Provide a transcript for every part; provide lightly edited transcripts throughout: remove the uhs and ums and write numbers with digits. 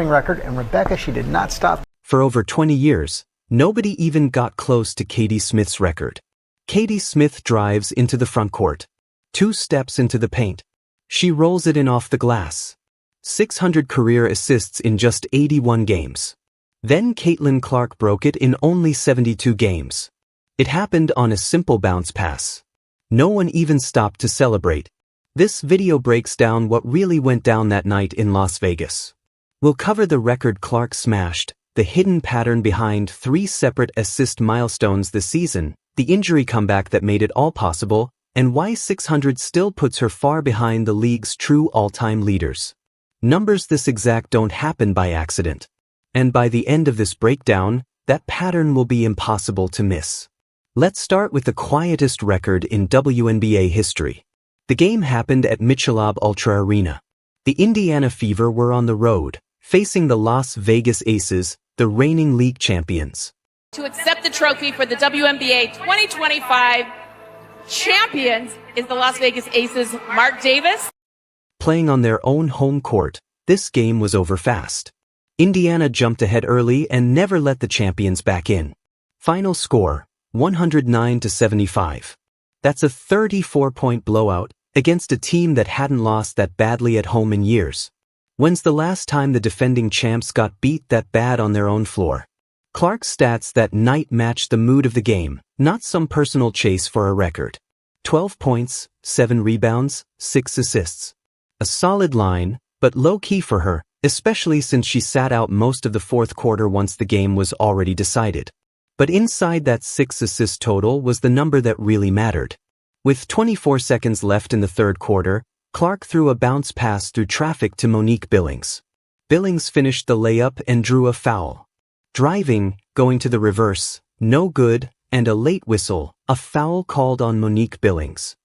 record, and Rebecca, she did not stop. For over 20 years, nobody even got close to Katie Smith's record. Katie Smith drives into the front court. 2 steps into the paint. She rolls it in off the glass. 600 career assists in just 81 games. Then Caitlin Clark broke it in only 72 games. It happened on a simple bounce pass. No one even stopped to celebrate. This video breaks down what really went down that night in Las Vegas. We'll cover the record Clark smashed, the hidden pattern behind 3 separate assist milestones this season, the injury comeback that made it all possible, and why 600 still puts her far behind the league's true all-time leaders. Numbers this exact don't happen by accident. And by the end of this breakdown, that pattern will be impossible to miss. Let's start with the quietest record in WNBA history. The game happened at Michelob Ultra Arena. The Indiana Fever were on the road, facing the Las Vegas Aces, the reigning league champions. To accept the trophy for the WNBA 2025 champions is the Las Vegas Aces, Mark Davis. Playing on their own home court, this game was over fast. Indiana jumped ahead early and never let the champions back in. Final score, 109-75. That's a 34-point blowout against a team that hadn't lost that badly at home in years. When's the last time the defending champs got beat that bad on their own floor? Clark's stats that night matched the mood of the game, not some personal chase for a record. 12 points, 7 rebounds, 6 assists. A solid line, but low-key for her, especially since she sat out most of the fourth quarter once the game was already decided. But inside that 6-assist total was the number that really mattered. With 24 seconds left in the third quarter, Clark threw a bounce pass through traffic to Monique Billings. Billings finished the layup and drew a foul. Driving, going to the reverse, no good, and a late whistle, a foul called on Monique Billings.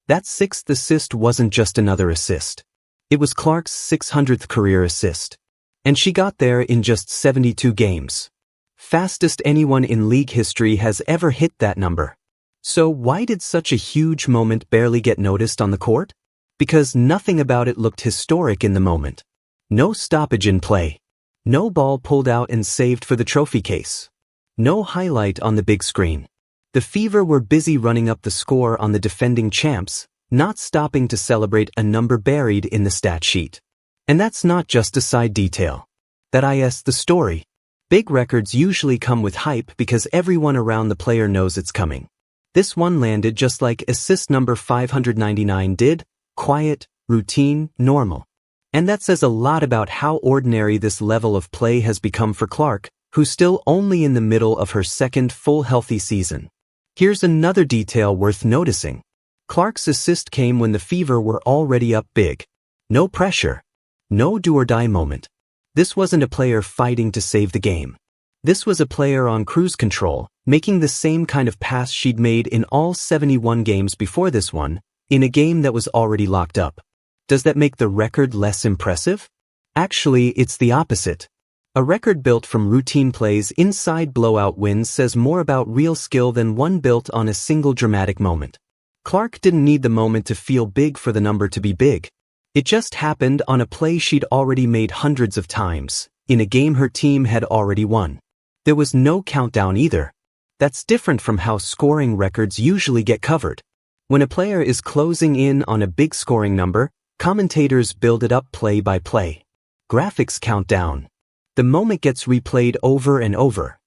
That 6th assist wasn't just another assist. It was Clark's 600th career assist. And she got there in just 72 games. Fastest anyone in league history has ever hit that number. So why did such a huge moment barely get noticed on the court? Because nothing about it looked historic in the moment. No stoppage in play. No ball pulled out and saved for the trophy case. No highlight on the big screen. The Fever were busy running up the score on the defending champs, not stopping to celebrate a number buried in the stat sheet. And that's not just a side detail. That is the story. Big records usually come with hype because everyone around the player knows it's coming. This one landed just like assist number 599 did. Quiet, routine, normal. And that says a lot about how ordinary this level of play has become for Clark, who's still only in the middle of her second full healthy season. Here's another detail worth noticing. Clark's assist came when the Fever were already up big. No pressure. No do-or-die moment. This wasn't a player fighting to save the game. This was a player on cruise control, making the same kind of pass she'd made in all 71 games before this one, in a game that was already locked up. Does that make the record less impressive? Actually, it's the opposite. A record built from routine plays inside blowout wins says more about real skill than one built on a single dramatic moment. Clark didn't need the moment to feel big for the number to be big. It just happened on a play she'd already made hundreds of times, in a game her team had already won. There was no countdown either. That's different from how scoring records usually get covered. When a player is closing in on a big scoring number, commentators build it up play by play. Graphics count down. The moment gets replayed over and over.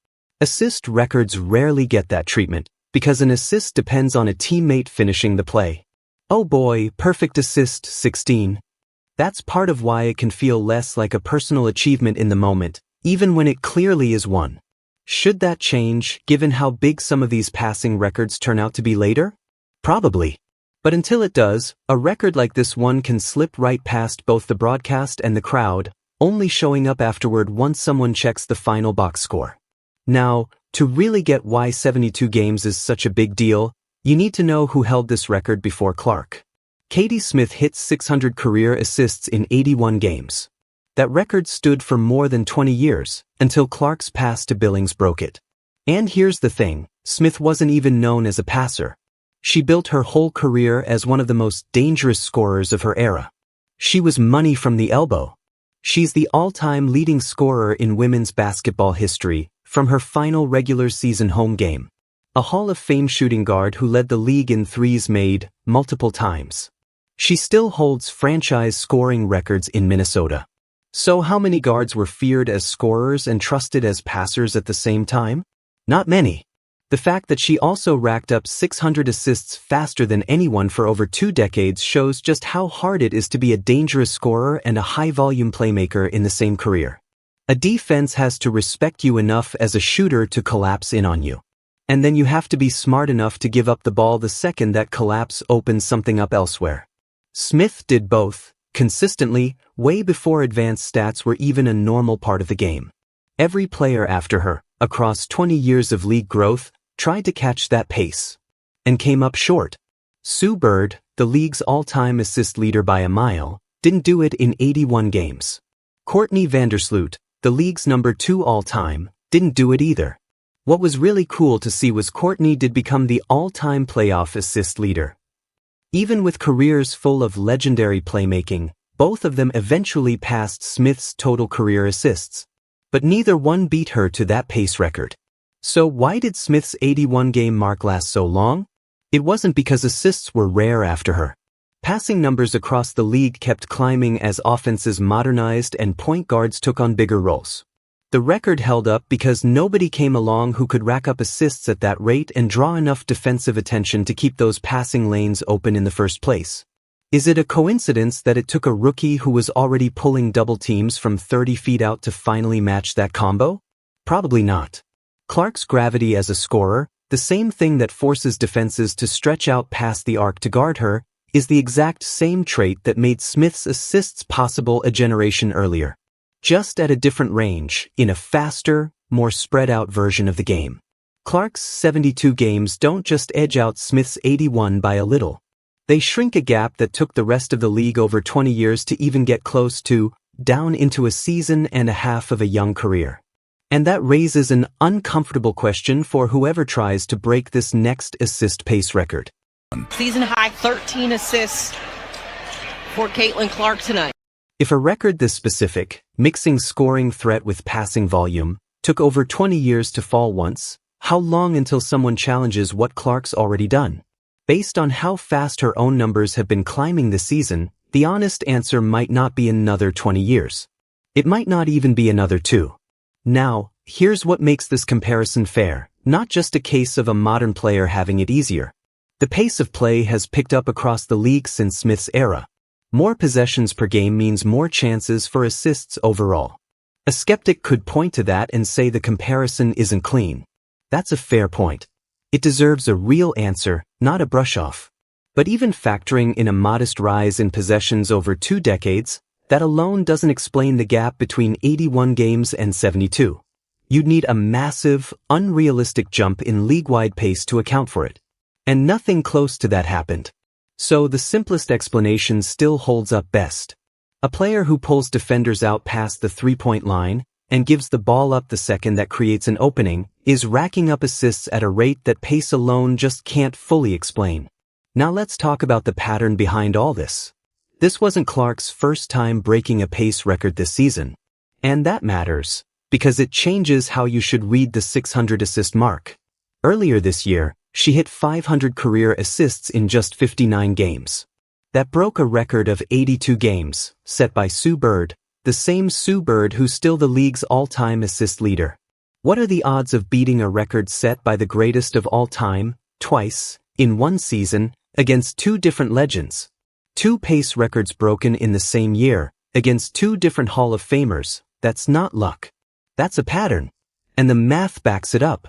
Assist records rarely get that treatment, because an assist depends on a teammate finishing the play. Oh boy, perfect assist 16. That's part of why it can feel less like a personal achievement in the moment, even when it clearly is one. Should that change, given how big some of these passing records turn out to be later? Probably. But until it does, a record like this one can slip right past both the broadcast and the crowd, only showing up afterward once someone checks the final box score. Now, to really get why 72 games is such a big deal, you need to know who held this record before Clark. Katie Smith hit 600 career assists in 81 games. That record stood for more than 20 years, until Clark's pass to Billings broke it. And here's the thing, Smith wasn't even known as a passer. She built her whole career as one of the most dangerous scorers of her era. She was money from the elbow. She's the all-time leading scorer in women's basketball history from her final regular season home game. A Hall of Fame shooting guard who led the league in threes made multiple times. She still holds franchise scoring records in Minnesota. So how many guards were feared as scorers and trusted as passers at the same time? Not many. The fact that she also racked up 600 assists faster than anyone for over 2 decades shows just how hard it is to be a dangerous scorer and a high-volume playmaker in the same career. A defense has to respect you enough as a shooter to collapse in on you. And then you have to be smart enough to give up the ball the second that collapse opens something up elsewhere. Smith did both, consistently, way before advanced stats were even a normal part of the game. Every player after her, across 20 years of league growth, tried to catch that pace. And came up short. Sue Bird, the league's all-time assist leader by a mile, didn't do it in 81 games. Courtney Vandersloot, the league's number 2 all-time, didn't do it either. What was really cool to see was Courtney did become the all-time playoff assist leader. Even with careers full of legendary playmaking, both of them eventually passed Smith's total career assists. But neither one beat her to that pace record. So why did Smith's 81-game mark last so long? It wasn't because assists were rare after her. Passing numbers across the league kept climbing as offenses modernized and point guards took on bigger roles. The record held up because nobody came along who could rack up assists at that rate and draw enough defensive attention to keep those passing lanes open in the first place. Is it a coincidence that it took a rookie who was already pulling double teams from 30 feet out to finally match that combo? Probably not. Clark's gravity as a scorer, the same thing that forces defenses to stretch out past the arc to guard her, is the exact same trait that made Smith's assists possible a generation earlier. Just at a different range, in a faster, more spread-out version of the game. Clark's 72 games don't just edge out Smith's 81 by a little. They shrink a gap that took the rest of the league over 20 years to even get close to, down into a season and a half of a young career. And that raises an uncomfortable question for whoever tries to break this next assist pace record. Season high 13 assists for Caitlin Clark tonight. If a record this specific, mixing scoring threat with passing volume, took over 20 years to fall once, how long until someone challenges what Clark's already done? Based on how fast her own numbers have been climbing this season, the honest answer might not be another 20 years. It might not even be another 2. Now, here's what makes this comparison fair, not just a case of a modern player having it easier. The pace of play has picked up across the league since Smith's era. More possessions per game means more chances for assists overall. A skeptic could point to that and say the comparison isn't clean. That's a fair point. It deserves a real answer, not a brush-off. But even factoring in a modest rise in possessions over 2 decades, that alone doesn't explain the gap between 81 games and 72. You'd need a massive, unrealistic jump in league-wide pace to account for it. And nothing close to that happened. So the simplest explanation still holds up best. A player who pulls defenders out past the three-point line and gives the ball up the second that creates an opening is racking up assists at a rate that pace alone just can't fully explain. Now let's talk about the pattern behind all this. This wasn't Clark's first time breaking a pace record this season. And that matters, because it changes how you should read the 600 assist mark. Earlier this year, she hit 500 career assists in just 59 games. That broke a record of 82 games, set by Sue Bird, the same Sue Bird who's still the league's all-time assist leader. What are the odds of beating a record set by the greatest of all time, twice, in one season, against 2 different legends? 2 pace records broken in the same year, against 2 different Hall of Famers. That's not luck. That's a pattern. And the math backs it up.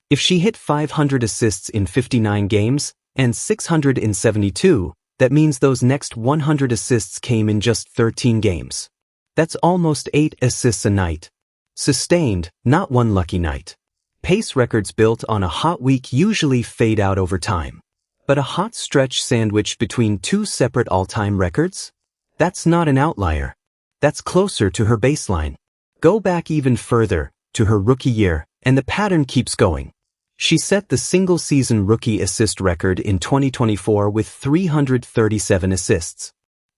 If she hit 500 assists in 59 games, and 600 in 72, that means those next 100 assists came in just 13 games. That's almost 8 assists a night. Sustained, not one lucky night. Pace records built on a hot week usually fade out over time. But a hot stretch sandwiched between 2 separate all-time records? That's not an outlier. That's closer to her baseline. Go back even further, to her rookie year, and the pattern keeps going. She set the single-season rookie assist record in 2024 with 337 assists.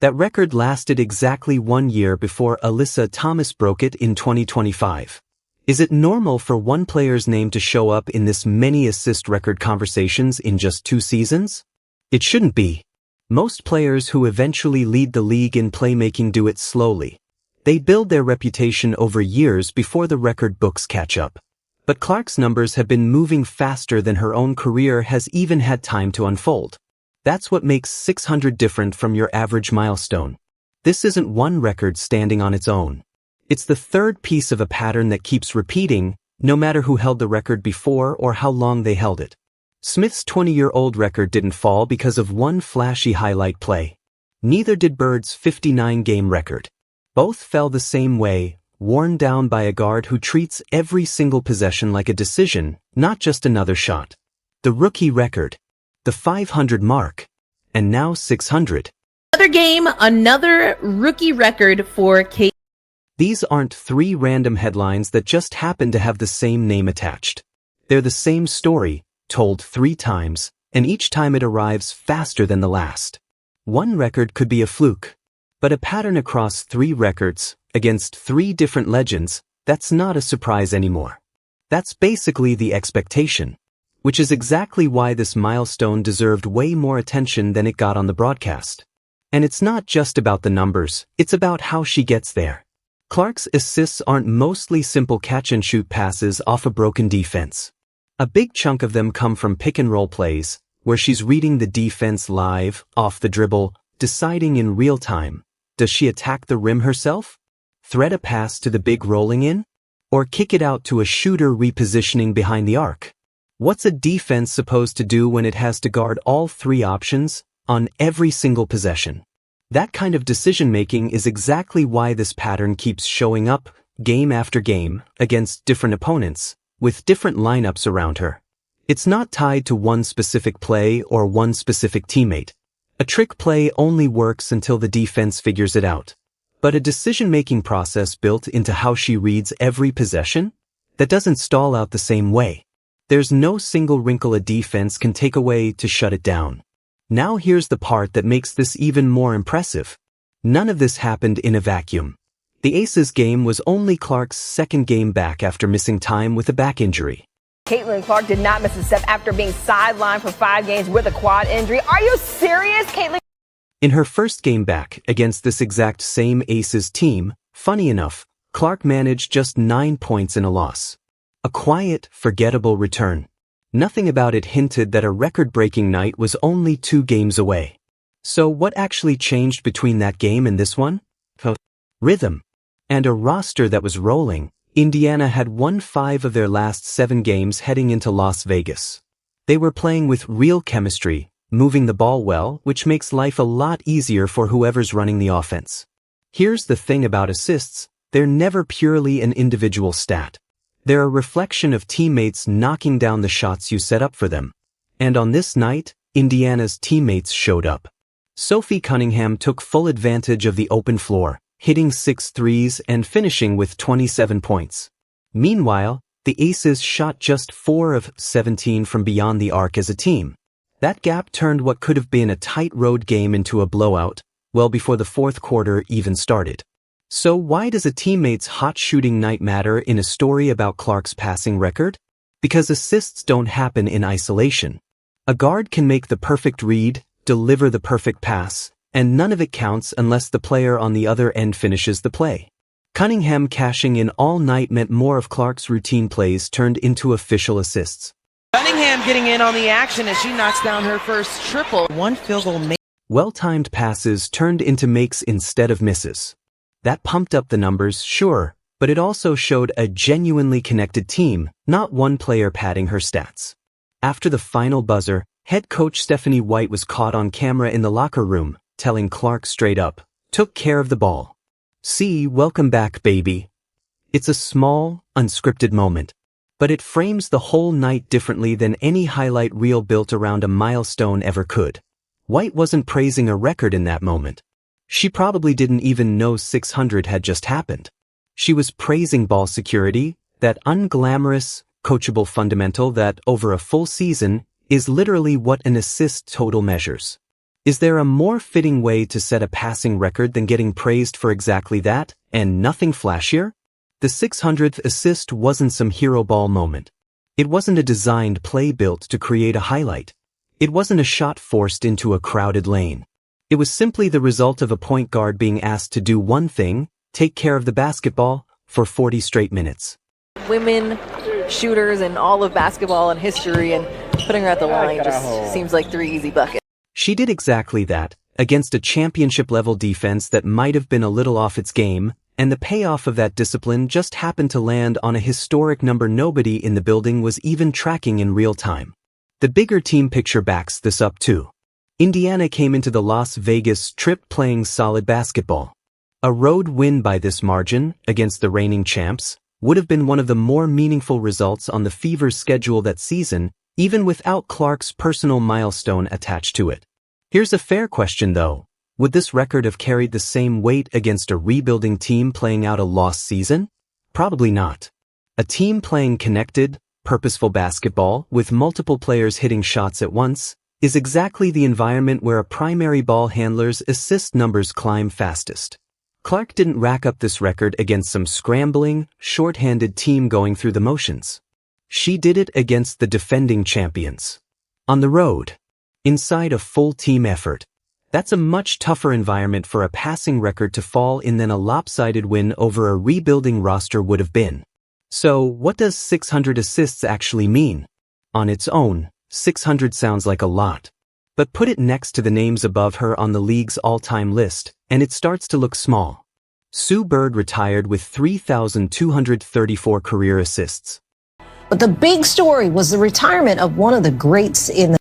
That record lasted exactly 1 year before Alyssa Thomas broke it in 2025. Is it normal for one player's name to show up in this many assist record conversations in just 2 seasons? It shouldn't be. Most players who eventually lead the league in playmaking do it slowly. They build their reputation over years before the record books catch up. But Clark's numbers have been moving faster than her own career has even had time to unfold. That's what makes 600 different from your average milestone. This isn't one record standing on its own. It's the third piece of a pattern that keeps repeating, no matter who held the record before or how long they held it. Smith's 20-year-old record didn't fall because of one flashy highlight play. Neither did Bird's 59-game record. Both fell the same way, worn down by a guard who treats every single possession like a decision, not just another shot. The rookie record. The 500 mark. And now 600. Another game, another rookie record for Kate. These aren't 3 random headlines that just happen to have the same name attached. They're the same story, told 3 times, and each time it arrives faster than the last. One record could be a fluke. But a pattern across 3 records, against 3 different legends, that's not a surprise anymore. That's basically the expectation. Which is exactly why this milestone deserved way more attention than it got on the broadcast. And it's not just about the numbers, it's about how she gets there. Clark's assists aren't mostly simple catch-and-shoot passes off a broken defense. A big chunk of them come from pick-and-roll plays, where she's reading the defense live, off the dribble, deciding in real time. Does she attack the rim herself? Thread a pass to the big rolling in? Or kick it out to a shooter repositioning behind the arc? What's a defense supposed to do when it has to guard all 3 options on every single possession? That kind of decision-making is exactly why this pattern keeps showing up, game after game, against different opponents, with different lineups around her. It's not tied to one specific play or one specific teammate. A trick play only works until the defense figures it out. But a decision-making process built into how she reads every possession? That doesn't stall out the same way. There's no single wrinkle a defense can take away to shut it down. Now here's the part that makes this even more impressive. None of this happened in a vacuum. The Aces game was only Clark's 2nd game back after missing time with a back injury. Caitlin Clark did not miss a step after being sidelined for 5 games with a quad injury. Are you serious, Caitlin? In her first game back against this exact same Aces team, funny enough, Clark managed just 9 points in a loss. A quiet, forgettable return. Nothing about it hinted that a record-breaking night was only 2 games away. So what actually changed between that game and this one? Rhythm. And a roster that was rolling. Indiana had won 5 of their last 7 games heading into Las Vegas. They were playing with real chemistry, moving the ball well, which makes life a lot easier for whoever's running the offense. Here's the thing about assists, they're never purely an individual stat. They're a reflection of teammates knocking down the shots you set up for them. And on this night, Indiana's teammates showed up. Sophie Cunningham took full advantage of the open floor, hitting 6 threes and finishing with 27 points. Meanwhile, the Aces shot just 4 of 17 from beyond the arc as a team. That gap turned what could have been a tight road game into a blowout, well before the 4th quarter even started. So why does a teammate's hot shooting night matter in a story about Clark's passing record? Because assists don't happen in isolation. A guard can make the perfect read, deliver the perfect pass, and none of it counts unless the player on the other end finishes the play. Cunningham cashing in all night meant more of Clark's routine plays turned into official assists. Cunningham getting in on the action as she knocks down her first triple. 1 field goal. Well-timed passes turned into makes instead of misses. That pumped up the numbers, sure, but it also showed a genuinely connected team, not one player padding her stats. After the final buzzer, head coach Stephanie White was caught on camera in the locker room, telling Clark straight up, "Took care of the ball. See, welcome back, baby." It's a small, unscripted moment, but it frames the whole night differently than any highlight reel built around a milestone ever could. White wasn't praising a record in that moment. She probably didn't even know 600 had just happened. She was praising ball security, that unglamorous, coachable fundamental that, over a full season, is literally what an assist total measures. Is there a more fitting way to set a passing record than getting praised for exactly that, and nothing flashier? The 600th assist wasn't some hero ball moment. It wasn't a designed play built to create a highlight. It wasn't a shot forced into a crowded lane. It was simply the result of a point guard being asked to do one thing, take care of the basketball, for 40 straight minutes. Women shooters and all of basketball and history, and putting her at the line just seems like 3 easy buckets. She did exactly that, against a championship-level defense that might have been a little off its game, and the payoff of that discipline just happened to land on a historic number nobody in the building was even tracking in real time. The bigger team picture backs this up too. Indiana came into the Las Vegas Strip playing solid basketball. A road win by this margin, against the reigning champs, would have been one of the more meaningful results on the Fever's schedule that season, even without Clark's personal milestone attached to it. Here's a fair question though. Would this record have carried the same weight against a rebuilding team playing out a lost season? Probably not. A team playing connected, purposeful basketball, with multiple players hitting shots at once, is exactly the environment where a primary ball handler's assist numbers climb fastest. Clark didn't rack up this record against some scrambling, short-handed team going through the motions. She did it against the defending champions. On the road. Inside a full team effort. That's a much tougher environment for a passing record to fall in than a lopsided win over a rebuilding roster would have been. So, what does 600 assists actually mean? On its own, 600 sounds like a lot. But put it next to the names above her on the league's all-time list, and it starts to look small. Sue Bird retired with 3,234 career assists. But the big story was the retirement of one of the greats in the...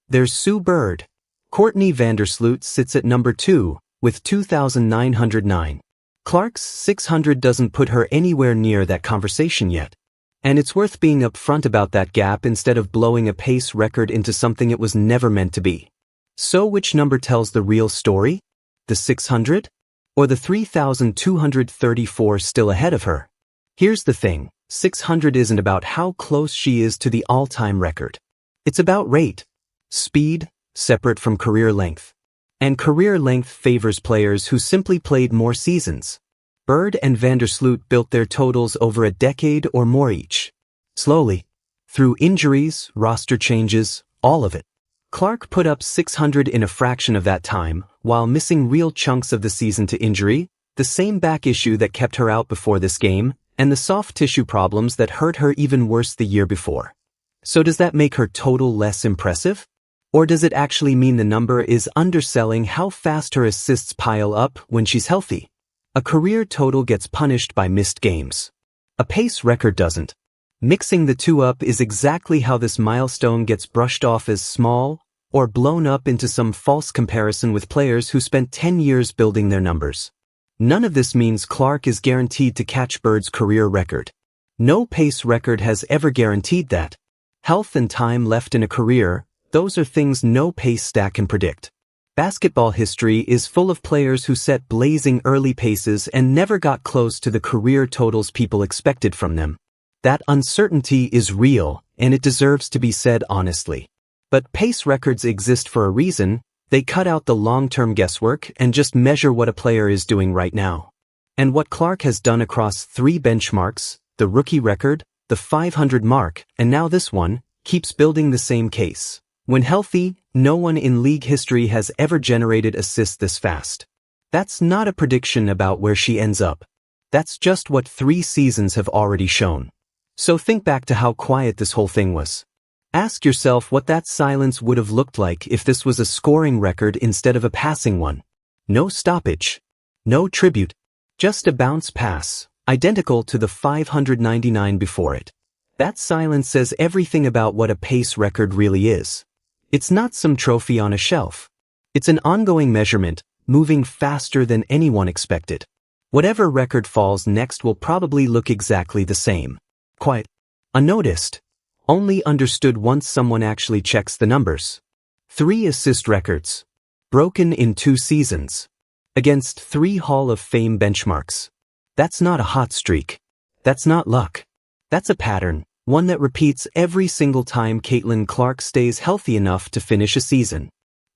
There's Sue Bird. Courtney Vandersloot sits at number 2, with 2,909. Clark's 600 doesn't put her anywhere near that conversation yet. And it's worth being upfront about that gap instead of blowing a pace record into something it was never meant to be. So which number tells the real story? The 600? Or the 3,234 still ahead of her? Here's the thing. 600 isn't about how close she is to the all-time record. It's about rate. Speed, separate from career length. And career length favors players who simply played more seasons. Bird and Vandersloot built their totals over a decade or more each. Slowly. Through injuries, roster changes, all of it. Clark put up 600 in a fraction of that time, while missing real chunks of the season to injury, the same back issue that kept her out before this game, and the soft tissue problems that hurt her even worse the year before. So does that make her total less impressive? Or does it actually mean the number is underselling how fast her assists pile up when she's healthy? A career total gets punished by missed games. A pace record doesn't. Mixing the two up is exactly how this milestone gets brushed off as small, or blown up into some false comparison with players who spent 10 years building their numbers. None of this means Clark is guaranteed to catch Bird's career record. No pace record has ever guaranteed that. Health and time left in a career, those are things no pace stat can predict. Basketball history is full of players who set blazing early paces and never got close to the career totals people expected from them. That uncertainty is real, and it deserves to be said honestly. But pace records exist for a reason. They cut out the long-term guesswork and just measure what a player is doing right now. And what Clark has done across 3 benchmarks, the rookie record, the 500 mark, and now this one, keeps building the same case. When healthy, no one in league history has ever generated assists this fast. That's not a prediction about where she ends up. That's just what 3 seasons have already shown. So think back to how quiet this whole thing was. Ask yourself what that silence would have looked like if this was a scoring record instead of a passing one. No stoppage. No tribute. Just a bounce pass, identical to the 599 before it. That silence says everything about what a pace record really is. It's not some trophy on a shelf. It's an ongoing measurement, moving faster than anyone expected. Whatever record falls next will probably look exactly the same. Quite unnoticed. Only understood once someone actually checks the numbers. 3 assist records. Broken in 2 seasons. Against 3 Hall of Fame benchmarks. That's not a hot streak. That's not luck. That's a pattern, one that repeats every single time Caitlin Clark stays healthy enough to finish a season.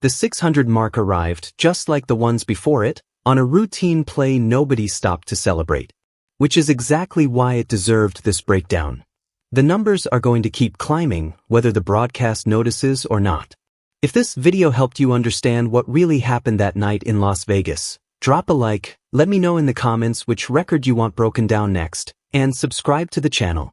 The 600 mark arrived, just like the ones before it, on a routine play nobody stopped to celebrate. Which is exactly why it deserved this breakdown. The numbers are going to keep climbing, whether the broadcast notices or not. If this video helped you understand what really happened that night in Las Vegas, drop a like, let me know in the comments which record you want broken down next, and subscribe to the channel.